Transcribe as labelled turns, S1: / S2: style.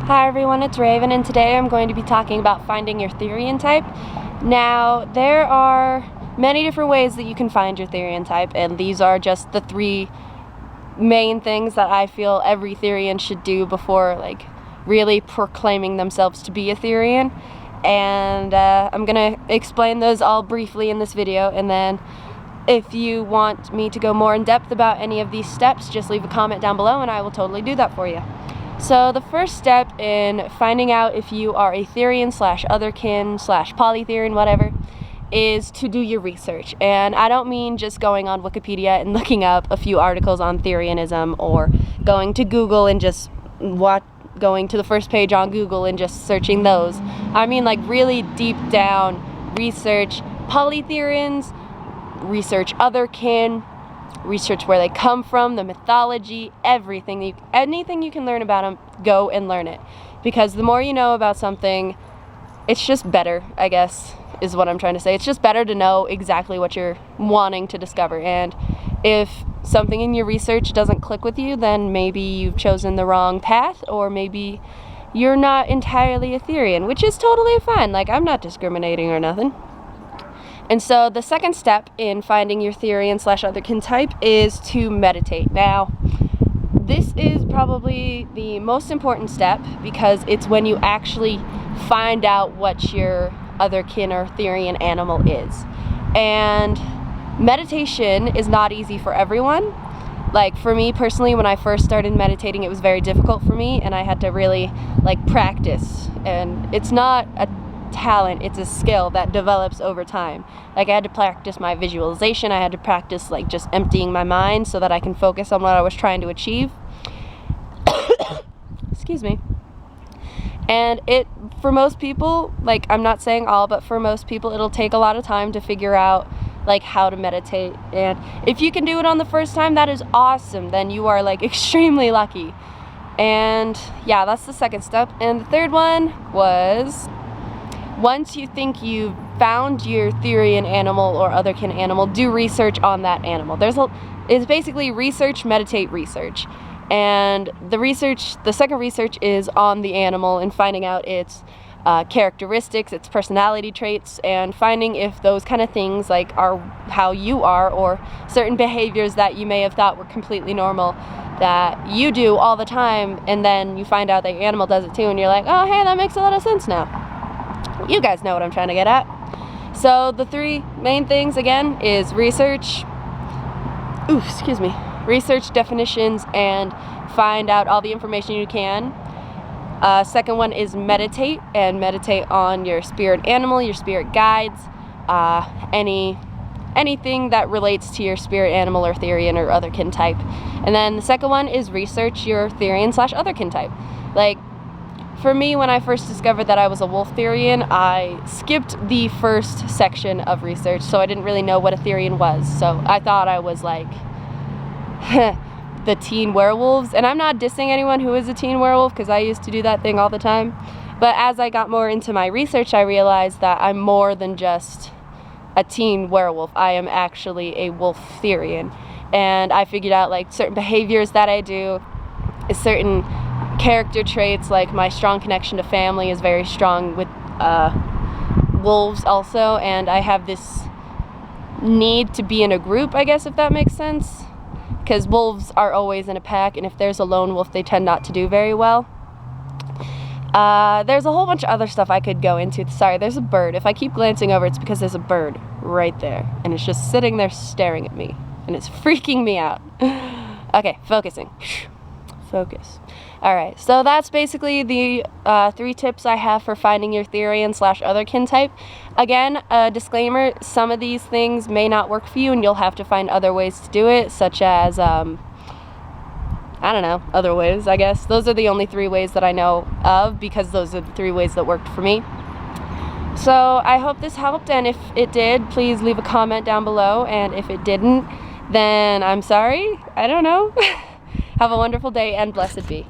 S1: Hi everyone, it's Raven, and today I'm going to be talking about finding your Therian type. Now, there are many different ways that you can find your Therian type, and these are just the three main things that I feel every Therian should do before really proclaiming themselves to be a Therian. And I'm gonna explain those all briefly in this video, and then if you want me to go more in depth about any of these steps, just leave a comment down below and I will totally do that for you. So the first step in finding out if you are a Therian / otherkin / polytherian, whatever, is to do your research. And I don't mean just going on Wikipedia and looking up a few articles on Therianism, or going to Google and just going to the first page on Google and just searching those. I mean really deep down research polytherians, research otherkin, research where they come from, the mythology, everything. Anything you can learn about them, go and learn it. Because the more you know about something, it's just better, I guess, is what I'm trying to say. It's just better to know exactly what you're wanting to discover. And if something in your research doesn't click with you, then maybe you've chosen the wrong path, or maybe you're not entirely a Therian, which is totally fine. I'm not discriminating or nothing. And so the second step in finding your Therian / otherkin type is to meditate. Now, this is probably the most important step because it's when you actually find out what your otherkin or Therian animal is. And meditation is not easy for everyone. For me personally, when I first started meditating, it was very difficult for me, and I had to really practice. And it's not a talent, it's a skill that develops over time. I had to practice my visualization, I had to practice just emptying my mind so that I can focus on what I was trying to achieve. Excuse me. And for most people, I'm not saying all, but for most people it'll take a lot of time to figure out how to meditate. And if you can do it on the first time, that is awesome. Then you are extremely lucky. And yeah, that's the second step. And the third one was, once you think you've found your Therian animal or otherkin animal, do research on that animal. It's basically research, meditate, research. And the second research is on the animal and finding out its characteristics, its personality traits, and finding if those kind of things are how you are, or certain behaviors that you may have thought were completely normal that you do all the time, and then you find out that your animal does it too, and you're like, oh hey, that makes a lot of sense now. You guys know what I'm trying to get at. So the three main things again is research, research definitions, and find out all the information you can. Second one is meditate, and meditate on your spirit animal, your spirit guides, anything that relates to your spirit animal or Therian or otherkin type. And then the second one is research your Therian / otherkin type. For me, when I first discovered that I was a wolf Therian, I skipped the first section of research, so I didn't really know what a Therian was. So I thought I was the teen werewolves. And I'm not dissing anyone who is a teen werewolf, because I used to do that thing all the time. But as I got more into my research, I realized that I'm more than just a teen werewolf. I am actually a wolf Therian. And I figured out certain behaviors that I do, certain character traits, my strong connection to family is very strong with wolves also, and I have this need to be in a group, I guess, if that makes sense, because wolves are always in a pack, and if there's a lone wolf, they tend not to do very well. There's a whole bunch of other stuff I could go into. Sorry, there's a bird. If I keep glancing over, it's because there's a bird right there, and it's just sitting there staring at me, and it's freaking me out. Okay, focusing. Focus. Alright, so that's basically the three tips I have for finding your Therian / otherkin type. Again, a disclaimer, some of these things may not work for you, and you'll have to find other ways to do it, such as, I don't know, other ways, I guess. Those are the only three ways that I know of, because those are the three ways that worked for me. So I hope this helped, and if it did, please leave a comment down below, and if it didn't, then I'm sorry. I don't know. Have a wonderful day, and blessed be.